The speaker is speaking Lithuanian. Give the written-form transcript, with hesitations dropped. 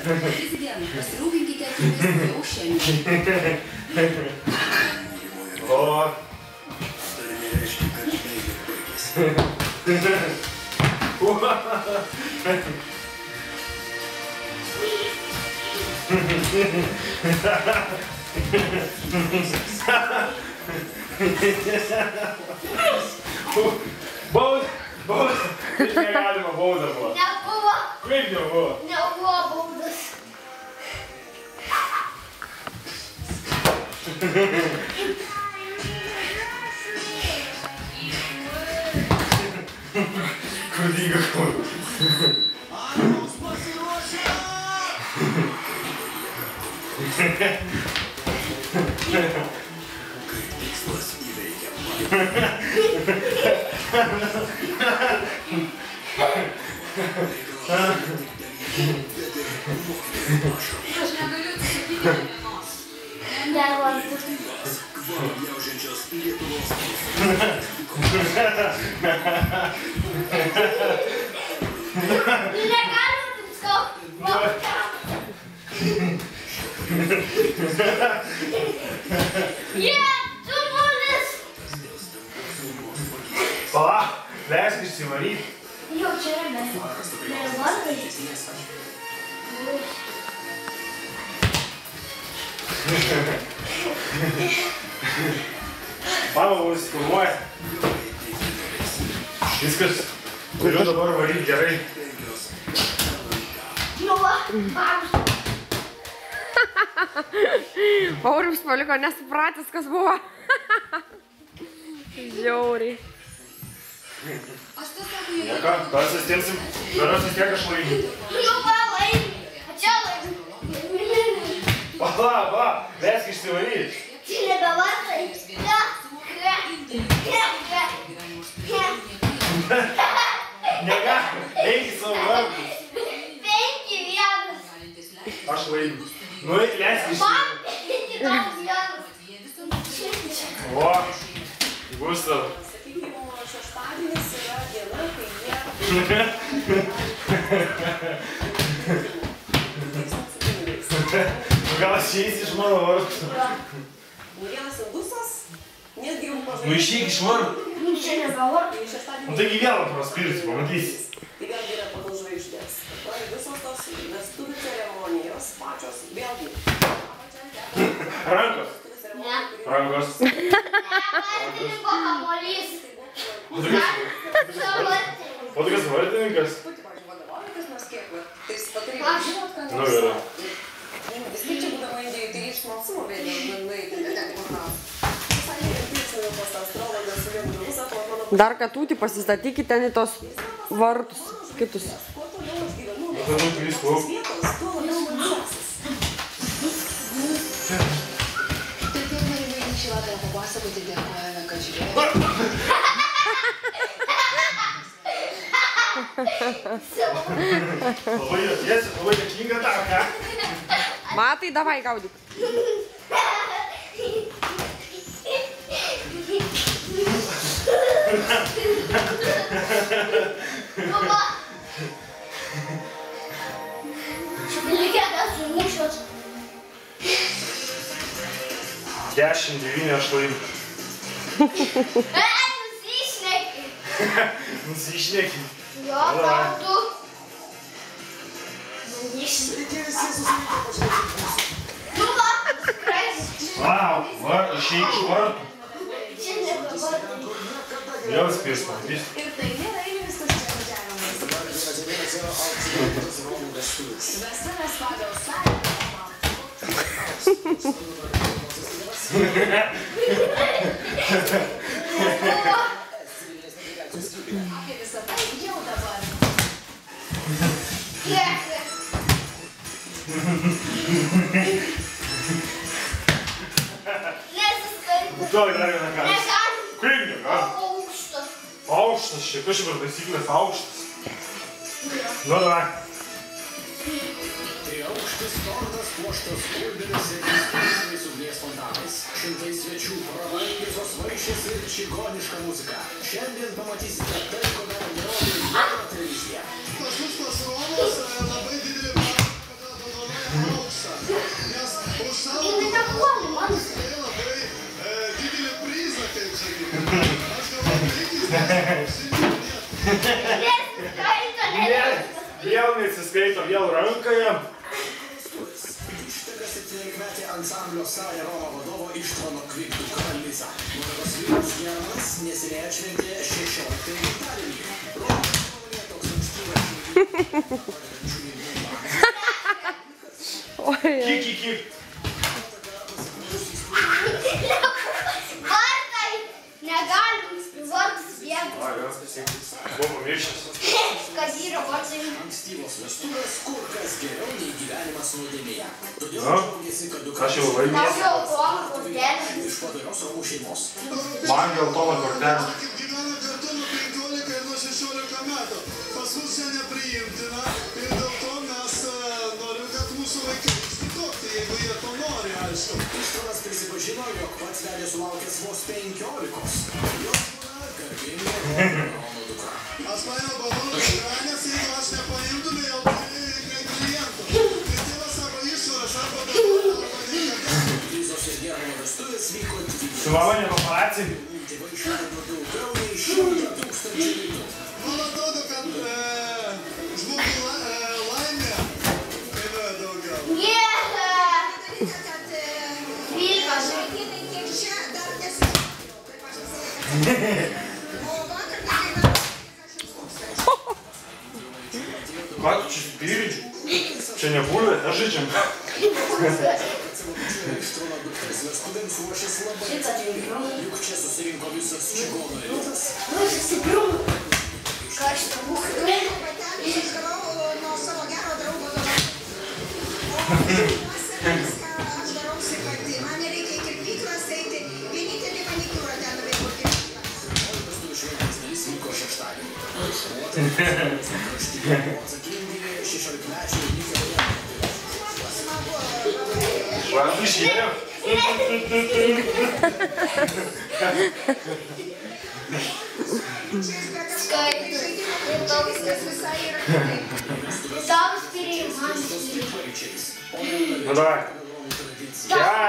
Prezidentą, pasirūpinkite akimis jau šiandien. O. Tai nereiškia, kad meilė baigėsi. Baudas. Taip negalima bauda buvo. Nebuvo. Kaip nebuvo? Nebuvo baudas. Kur dingo kur? Armos pasiruošę! Kai tikslas įveikiamas. Aš negaliu atsisakyti vienos. Kvapjaužiančios Lietuvos Negalima visko. Tu bulis. Pala, leisk išsivaryti. Jau čia yra vartai. Mama mums filmuoja. Viskas. Turiu dabar varyti gerai. Nu va, pavyzdžiui. Aurimas paliko nesupratęs, kas buvo. Žiauriai. Aš tiesiog jų... Nieko, tas įstimsim. Daras vis tiek aš laimiu. Nu va, laimi. O čia laimi. Pala, leisk išsivaryti. Čia nebevartai. Negali, eik į savo vartus. 5-1. Aš laimiu. Nu, leisk išsivaryti. Man 5-1. O, Gustav. Šeštadienis yra diena, kai jie... Gal aš eisi iš mano vartų? Vienas indusas, netgi jau pažadėjo... Nu išeik iš vartų. Nu čia nebevartai. Nu taigi vėl praspirsi, pamatysi. Tai vėlgi yra pagal žvaigždės. Visos tos vestuvių ceremonijos pačios vėlgi. Rankos. Ne. Rankos. Vartininko kamuolys. O tu kas vartininkas? Pati, pavyzdžiui, vadovavikas nors kiek, tais Aš. patarimais žinot, ką... Nu gerai. Vis tiek čia būdama Indijai, tai iš smalsumo vėliau, nueiti, ten kur nors. Visai nerimtiksime pas astrologas su vienu dalu, sako, mano... Dar katūtį pasistatykite ten į tos vartus kitus. Kuo toliau aš gyvenu, Tada tu vis klauk. vietos, tuo labiau man seksis. Tai tiek nerimai šį vakarą papasakoti, dėkojame, kad žiūrėjote. Labai jėsi, labai dėkinga tau, ką? Matai, davai gaudyk. Mama. Reikia tas sumušos. 10-9 aš laimiu. Nusišneki. Nusišneki. Jo, kartu. Nu va, skraisi. Vau, išeik iš vartų. Čia nebevartai. Vėl spirs, matys. Ir tai nėra eilinis tas čia važiavimas. Vestuvės pagal sąjungą. Apie visą tai jau dabar. Nesiskaityti. Duok dar vieną kartą. Negali. Kaip negali? Aukštas. Aukštas čia, kas čia per taisyklės aukštas? Nu, davai. Triaukštis tortas puoštas kūrbinis ir įspūdžiais ugnies fontanais. Šimtai svečių, prabangiosios vaišės ir čigoniška muzika. Šiandien pamatysite tai, ko dar nerodė jokia televizija. Pas mus pasirodos skaito vėl ranką jam. Išteka 17-metė ansamblio Saja Roma vadovo Ištvano Kviktų Karaliza. Monikos vyras Janas neseniai atšventė 16 gimtadienį. Roma nuomonė toks ankstyvas Kik. Vartai! Negalim vartus vietos. Buvo pamiršęs. Kad yra vartai. ankstyvos vestuvės kur kas geriau nei gyvenimas nuodėmėje. Todėl Na, džiaugiasi, kad dukra aš jau laimėjau. Tau jau tuom kortelė. iš padarios Romų šeimos. Man geltona kortelė. Kaip gyvena kartu nuo 15 ir nuo 16 metų. Pas mus čia nepriimtina ir dėl to mes norim, kad mūsų vaikai išsitokti, jeigu jie to nori, aišku. Ištvanas prisipažino, jog pats vedė sulaukęs vos 15. Jos būna garbinga Romų dukra. Aš paėmiau balonų ekranės, jeigu aš nepaimtume jau klientų. Ir tėvas sako išvaras arba dabar, arba niekada. Lizos ir Germano vestuvės vyko 20. Su mama ne paparacijai. Tėvai išleido daugiau nei 100 000 litų. Man atrodo, kad žmogui laimė kainuoja daugiau. Ką tu čia spyri? Čia ne bulvė, dažyčiam. Ištvano dukters vestuvėms ruošėsi labai atsakingai. Juk čia susirinko visas čigonų elitas. Karštą būklę. Nuo savo gero draugo dovanų. Aš darausi pati. Man nereikia į kirpyklas eiti. Vienintelį manikiūrą ten nuveikiau kirpyklą. Vestuvių šventės dalis vyko šeštadienį. Kraštyje buvo atsakingi 16-mečiai likę vieno. Man išėjo. Skaitai. Ir tau viskas visai yra kitaip. Tau spyrėjai, man spyrėjai. Paryčiais. Nu davai. Romų tradicija. Gerai.